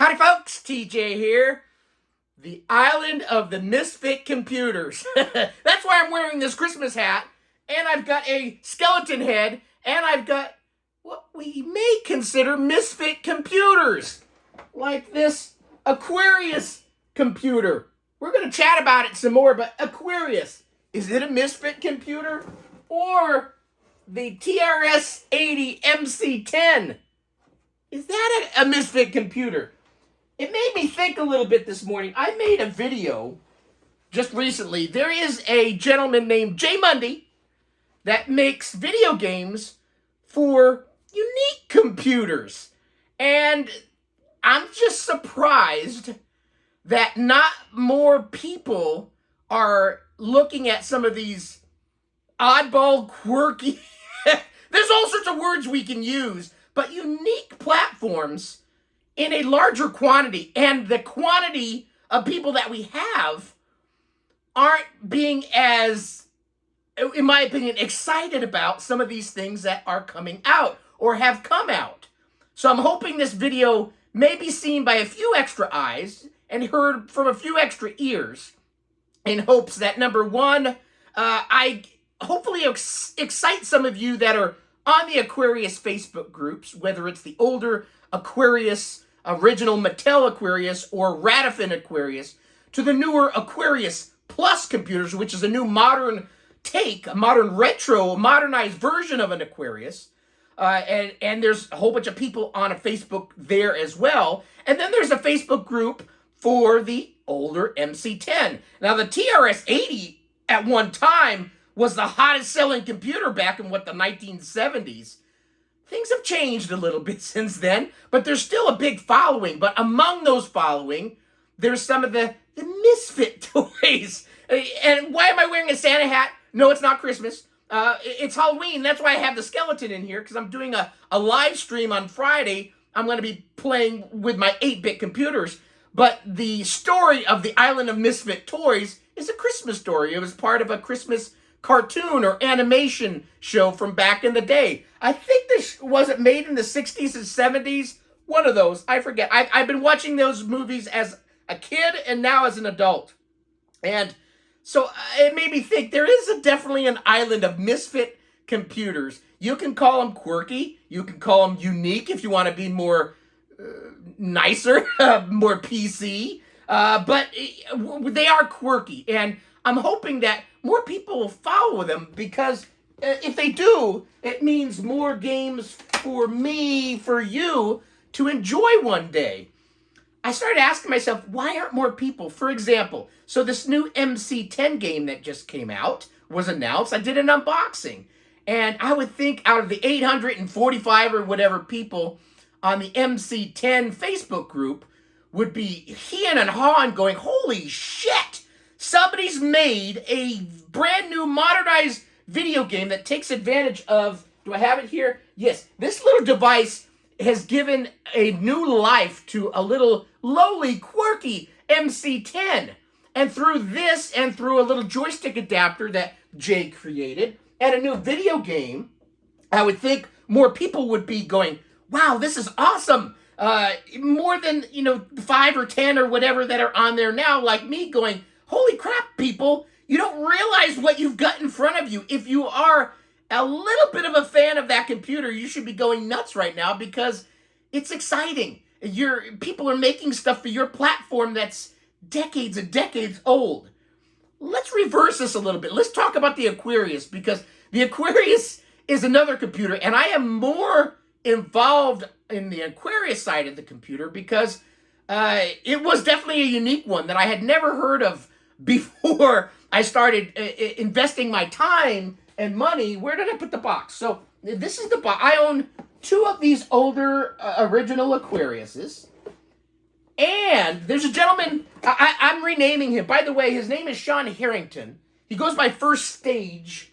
Howdy folks, TJ here. The island of the misfit computers. That's why I'm wearing this Christmas hat. And I've got a skeleton head. And I've got what we may consider misfit computers. Like this Aquarius computer. We're going to chat about it some more, but Aquarius, is it a misfit computer? Or the TRS-80 MC10? Is that a misfit computer? It made me think a little bit this morning. I made a video just recently. There is a gentleman named Jay Mundy that makes video games for unique computers. And I'm just surprised that not more people are looking at some of these oddball, quirky, there's all sorts of words we can use, but unique platforms in a larger quantity. And the quantity of people that we have aren't being as, in my opinion, excited about some of these things that are coming out or have come out. So I'm hoping this video may be seen by a few extra eyes and heard from a few extra ears in hopes that, number one, I hopefully excite some of you that are on the Aquarius Facebook groups, whether it's the older Aquarius, original Mattel Aquarius, or Radifin Aquarius, to the newer Aquarius Plus computers, which is a new modern take, a modern retro, modernized version of an Aquarius. And there's a whole bunch of people on a Facebook there as well. And then there's a Facebook group for the older MC10. Now, the TRS-80 at one time was the hottest selling computer back in, the 1970s. Things have changed a little bit since then, but there's still a big following. But among those following, there's some of the misfit toys. And why am I wearing a Santa hat? No, it's not Christmas. It's Halloween. That's why I have the skeleton in here, because I'm doing a live stream on Friday. I'm going to be playing with my 8-bit computers. But the story of the Island of Misfit Toys is a Christmas story. It was part of a Christmas cartoon or animation show from back in the day. I think this wasn't made in the 60s and 70s. One of those. I forget. I've been watching those movies as a kid and now as an adult. And so it made me think there is definitely an island of misfit computers. You can call them quirky. You can call them unique if you want to be more nicer, more PC. But they are quirky. And I'm hoping that more people will follow them, because if they do, it means more games for me, for you, to enjoy one day. I started asking myself, why aren't more people? For example, so this new MC10 game that just came out was announced. I did an unboxing. And I would think out of the 845 or whatever people on the MC10 Facebook group would be heeing and hawing going, holy shit! Somebody's made a brand new modernized video game that takes advantage of, do I have it here? Yes, this little device has given a new life to a little lowly, quirky MC10. And through this and through a little joystick adapter that Jay created and a new video game, I would think more people would be going, wow, this is awesome. More than, 5 or 10 or whatever that are on there now, like me going, holy crap, people, you don't realize what you've got in front of you. If you are a little bit of a fan of that computer, you should be going nuts right now, because it's exciting. People are making stuff for your platform that's decades and decades old. Let's reverse this a little bit. Let's talk about the Aquarius, because the Aquarius is another computer, and I am more involved in the Aquarius side of the computer because it was definitely a unique one that I had never heard of before I started investing my time and money. Where did I put the box? So this is the box. I own 2 of these older original Aquariuses. And there's a gentleman, I'm renaming him. By the way, his name is Sean Harrington. He goes by First Stage.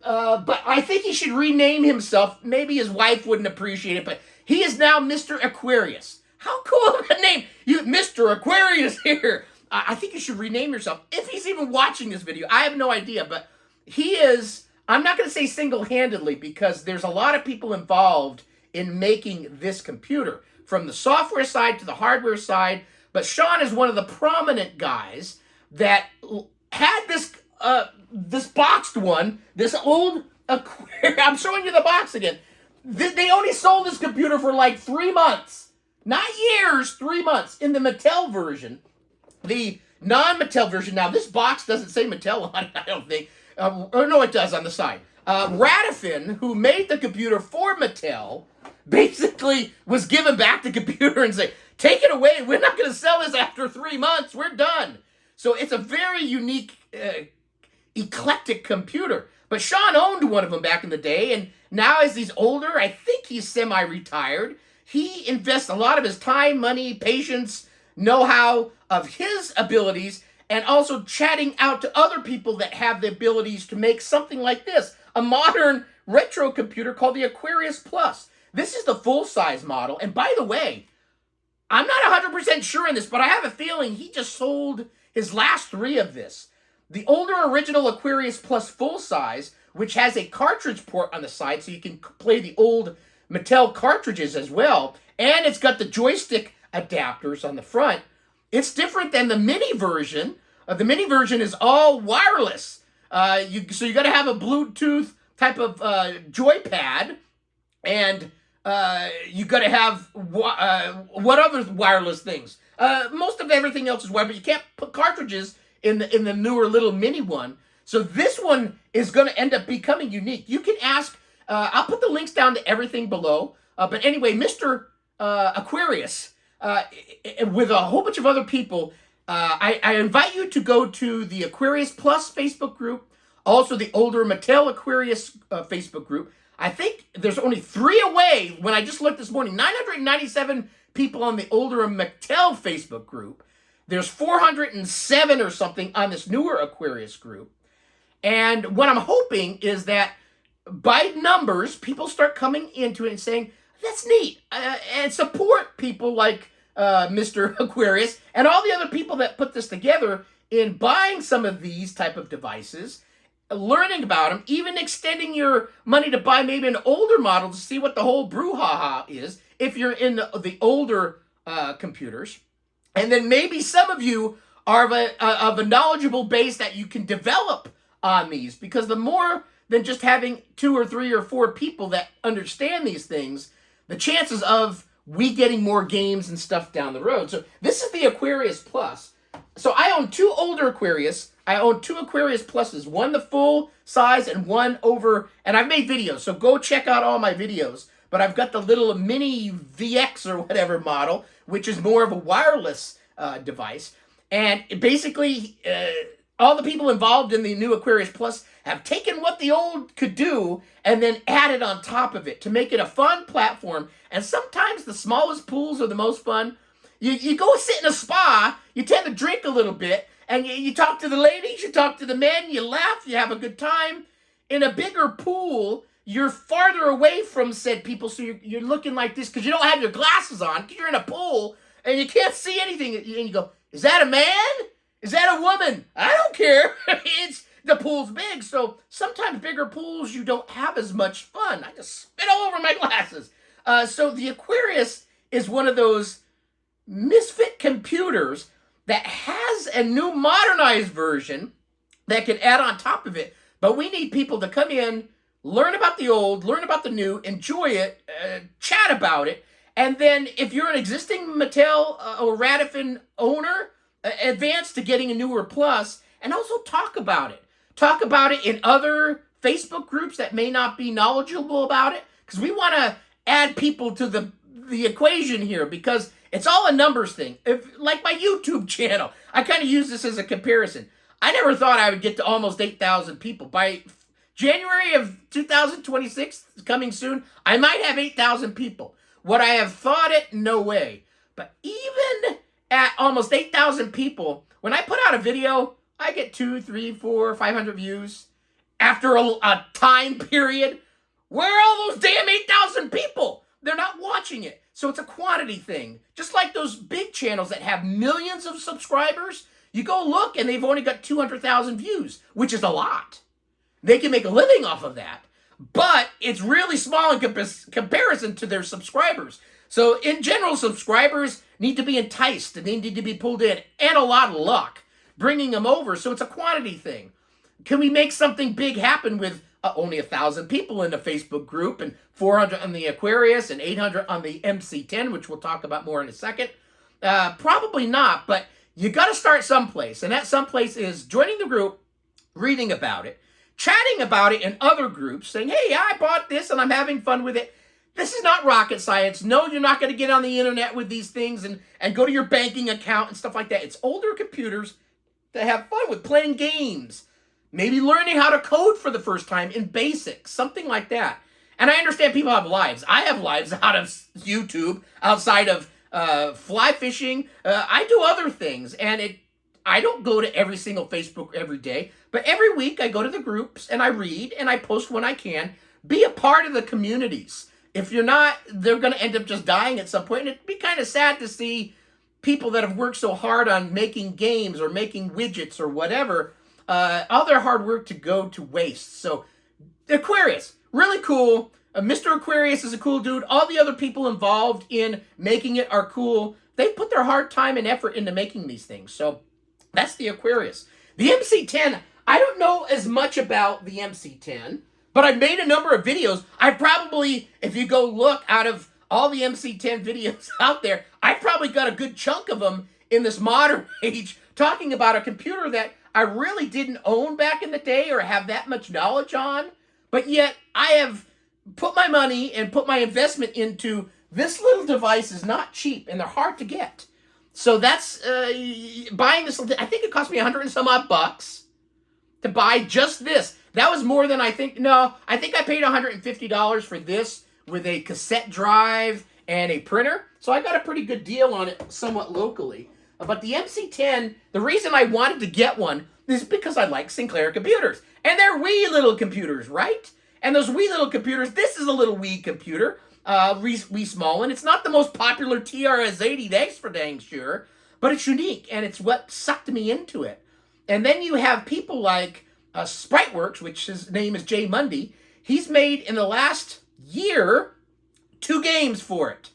But I think he should rename himself. Maybe his wife wouldn't appreciate it, but he is now Mr. Aquarius. How cool of a name. You, Mr. Aquarius here. I think you should rename yourself. If he's even watching this video, I have no idea, but he is, I'm not going to say single-handedly, because there's a lot of people involved in making this computer. from the software side to the hardware side. But Sean is one of the prominent guys that had this boxed one, this old Aquarius. I'm showing you the box again. They only sold this computer for like 3 months. Not years, 3 months. In the Mattel version. The non-Mattel version. Now, this box doesn't say Mattel on it, I don't think. Or no, it does on the side. Radifin, who made the computer for Mattel, basically was given back the computer and say, take it away. We're not going to sell this after 3 months. We're done. So it's a very unique, eclectic computer. But Sean owned one of them back in the day, and now as he's older, I think he's semi-retired, he invests a lot of his time, money, patience, know-how of his abilities, and also chatting out to other people that have the abilities to make something like this, a modern retro computer called the Aquarius Plus. This is the full-size model, and by the way, I'm not 100% sure in this, but I have a feeling he just sold his last 3 of this. The older original Aquarius Plus full-size, which has a cartridge port on the side so you can play the old Mattel cartridges as well, and it's got the joystick adapters on the front. It's different than the mini version. The mini version is all wireless. So you got to have a Bluetooth type of joypad, and you got to have what other wireless things? Most of everything else is wired, but you can't put cartridges in the newer little mini one. So this one is going to end up becoming unique. You can ask. I'll put the links down to everything below. But anyway, Mr. Aquarius, with a whole bunch of other people, I invite you to go to the Aquarius Plus Facebook group, also the older Mattel Aquarius Facebook group. I think there's only 3 away when I just looked this morning. 997 people on the older Mattel Facebook group. There's 407 or something on this newer Aquarius group. And what I'm hoping is that by numbers, people start coming into it and saying, that's neat, and support people like Mr. Aquarius and all the other people that put this together in buying some of these type of devices, learning about them, even extending your money to buy maybe an older model to see what the whole brouhaha is if you're in the older computers. And then maybe some of you are of a knowledgeable base that you can develop on these, because the more than just having 2 or 3 or 4 people that understand these things, the chances of we getting more games and stuff down the road. So this is the Aquarius Plus. So I own 2 older Aquarius. I own 2 Aquarius Pluses, one the full size and one over, and I've made videos, so go check out all my videos. But I've got the little mini VX or whatever model, which is more of a wireless device. And basically, all the people involved in the new Aquarius Plus have taken what the old could do and then added on top of it to make it a fun platform. And sometimes the smallest pools are the most fun. You go sit in a spa, you tend to drink a little bit, and you talk to the ladies, you talk to the men, you laugh, you have a good time. In a bigger pool, you're farther away from said people, so you're looking like this because you don't have your glasses on, because you're in a pool, and you can't see anything. And you go, is that a man? Is that a woman? I don't care. The pool's big, so sometimes bigger pools, you don't have as much fun. I just spit all over my glasses. So the Aquarius is one of those misfit computers that has a new modernized version that can add on top of it. But we need people to come in, learn about the old, learn about the new, enjoy it, chat about it. And then if you're an existing Mattel or Radifin owner, advance to getting a newer Plus, and also talk about it. Talk about it in other Facebook groups that may not be knowledgeable about it, because we want to add people to the equation here, because it's all a numbers thing. Like my YouTube channel, I kind of use this as a comparison. I never thought I would get to almost 8,000 people. By January of 2026, coming soon, I might have 8,000 people. Would I have thought it? No way. But even at almost 8,000 people, when I put out a video, I get 2, 3, 4, 500 views. After a time period, where are all those damn 8,000 people? They're not watching it. So it's a quantity thing. Just like those big channels that have millions of subscribers, you go look and they've only got 200,000 views, which is a lot. They can make a living off of that. But it's really small in comparison to their subscribers. So in general, subscribers need to be enticed and they need to be pulled in, and a lot of luck bringing them over. So it's a quantity thing. Can we make something big happen with only 1,000 people in the Facebook group and 400 on the Aquarius and 800 on the MC10, which we'll talk about more in a second? Probably not, but you got to start someplace. And that someplace is joining the group, reading about it, chatting about it in other groups, saying, hey, I bought this and I'm having fun with it. This is not rocket science. No, you're not going to get on the internet with these things and go to your banking account and stuff like that. It's older computers that have fun with playing games. Maybe learning how to code for the first time in BASIC, something like that. And I understand people have lives. I have lives out of YouTube, outside of fly fishing. I do other things, and I don't go to every single Facebook every day, but every week I go to the groups and I read and I post when I can. Be a part of the communities. If you're not, they're going to end up just dying at some point, and it'd be kind of sad to see people that have worked so hard on making games or making widgets or whatever, all their hard work to go to waste. So Aquarius, really cool. Mr. Aquarius is a cool dude. All the other people involved in making it are cool. They put their hard time and effort into making these things. So that's the Aquarius. The MC10, I don't know as much about the MC10, but I've made a number of videos. I've probably, if you go look out of all the MC10 videos out there, I've probably got a good chunk of them in this modern age talking about a computer that I really didn't own back in the day or have that much knowledge on, but yet I have put my money and put my investment into this little device. Is not cheap, and they're hard to get. So that's buying this. I think it cost me 100 and some odd bucks to buy just this. That was more than I think. No, I think I paid $150 for this with a cassette drive and a printer. So I got a pretty good deal on it somewhat locally. But the MC10, the reason I wanted to get one is because I like Sinclair computers. And they're wee little computers, right? And those wee little computers, this is a little wee computer, wee small one. It's not the most popular TRS-80, that's for dang sure, but it's unique, and it's what sucked me into it. And then you have people like Spriteworks, which his name is Jay Mundy. He's made, in the last year, 2 games for it.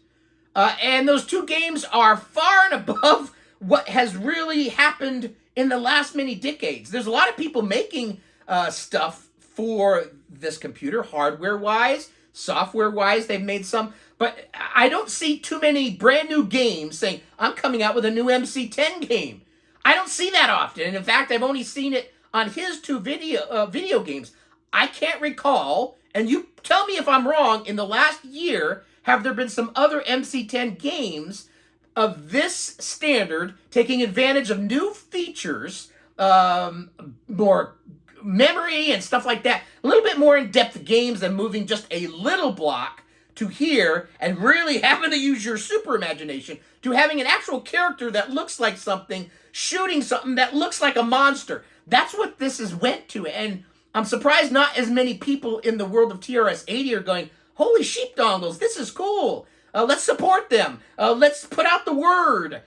And those 2 games are far and above what has really happened in the last many decades. There's a lot of people making stuff for this computer, hardware-wise, software-wise. They've made some, but I don't see too many brand new games saying, I'm coming out with a new MC10 game. I don't see that often. And in fact, I've only seen it on his 2 video games. I can't recall, and you tell me if I'm wrong, in the last year, have there been some other MC10 games of this standard taking advantage of new features, more memory and stuff like that, a little bit more in-depth games than moving just a little block to here and really having to use your super imagination to having an actual character that looks like something, shooting something that looks like a monster. That's what this has went to, and I'm surprised not as many people in the world of TRS-80 are going, holy sheep dongles, this is cool. Let's support them. Let's put out the word.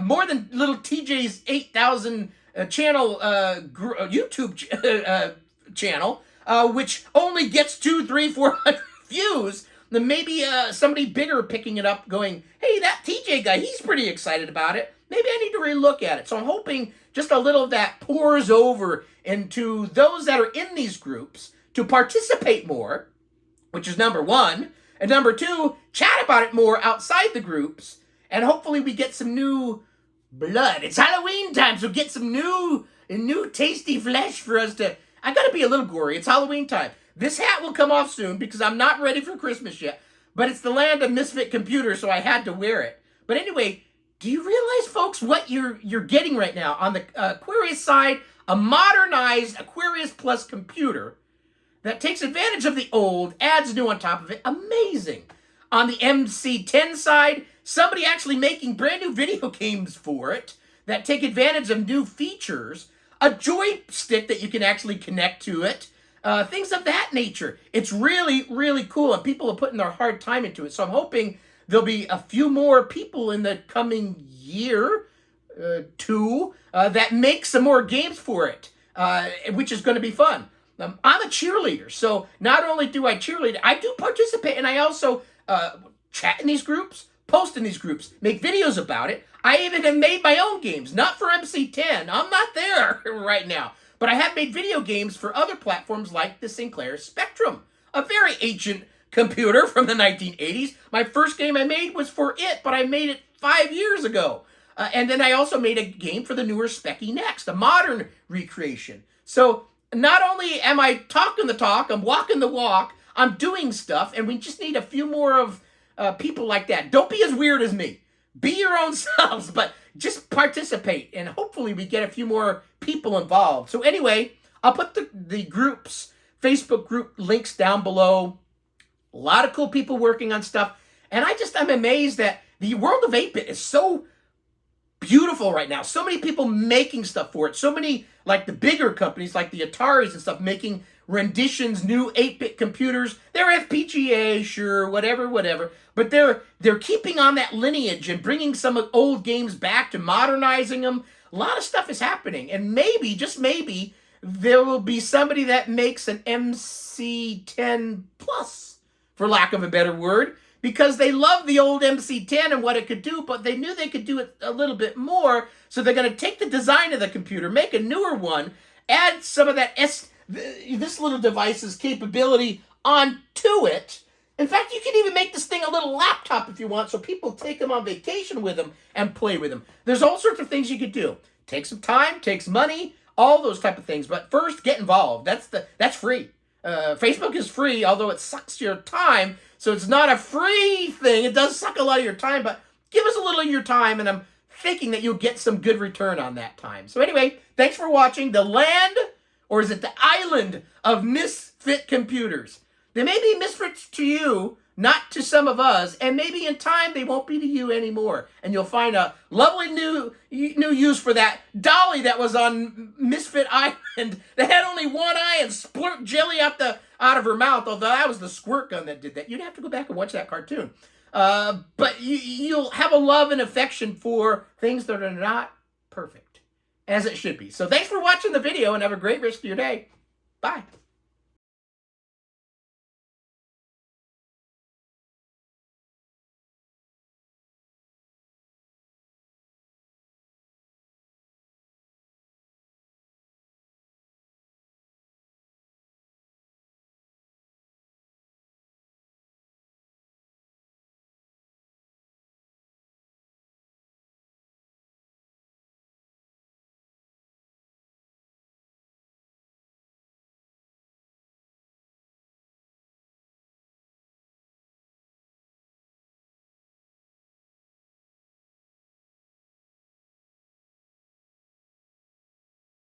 More than little TJ's 8,000 channel YouTube channel, which only gets 200, 300, 400 views. Then maybe somebody bigger picking it up going, hey, that TJ guy, he's pretty excited about it. Maybe I need to relook at it. So I'm hoping just a little of that pours over into those that are in these groups to participate more, which is number 1. And number 2, chat about it more outside the groups. And hopefully we get some new blood. It's Halloween time, so get some new tasty flesh for us to... I gotta be a little gory. It's Halloween time. This hat will come off soon because I'm not ready for Christmas yet. But it's the land of misfit computers, so I had to wear it. But anyway, do you realize, folks, what you're getting right now? On the Aquarius side, a modernized Aquarius Plus computer that takes advantage of the old, adds new on top of it. Amazing. On the MC10 side, somebody actually making brand new video games for it that take advantage of new features. A joystick that you can actually connect to it. Things of that nature. It's really, really cool, and people are putting their hard time into it. So I'm hoping there'll be a few more people in the coming year, 2, that make some more games for it, which is going to be fun. I'm a cheerleader, so not only do I cheerlead, I do participate, and I also chat in these groups, post in these groups, make videos about it. I even have made my own games, not for MC10. I'm not there right now. But I have made video games for other platforms like the Sinclair Spectrum, a very ancient computer from the 1980s. My first game I made was for it, but I made it 5 years ago. And then I also made a game for the newer Speccy Next, a modern recreation. So not only am I talking the talk, I'm walking the walk, I'm doing stuff, and we just need a few more of people like that. Don't be as weird as me. Be your own selves, but just participate, and hopefully we get a few more people involved. So anyway, I'll put the groups, Facebook group links down below. A lot of cool people working on stuff, and I'm amazed that the world of 8-bit is so beautiful right now. So many people making stuff for it. So many, like the bigger companies, like the Ataris and stuff, making renditions, new 8-bit computers. They're FPGA, sure, whatever. But they're keeping on that lineage and bringing some old games back to modernizing them. A lot of stuff is happening. And maybe, just maybe, there will be somebody that makes an MC10 Plus, for lack of a better word, because they love the old MC10 and what it could do, but they knew they could do it a little bit more, so they're going to take the design of the computer, make a newer one, add some of that this little device's capability onto it. In fact, you can even make this thing a little laptop if you want, so people take them on vacation with them and play with them. There's all sorts of things you could do. Take some time, takes money, all those type of things. But first, get involved. That's free. Facebook is free, although it sucks your time. So it's not a free thing. It does suck a lot of your time, but give us a little of your time, and I'm thinking that you'll get some good return on that time. So anyway, thanks for watching. The land, or is it the island, of misfit computers. They may be misfits to you, not to some of us, and maybe in time they won't be to you anymore. And you'll find a lovely new use for that dolly that was on Misfit Island that had only one eye and splurt jelly out of her mouth, although that was the squirt gun that did that. You'd have to go back and watch that cartoon. But you'll have a love and affection for things that are not perfect, as it should be. So thanks for watching the video, and have a great rest of your day. Bye.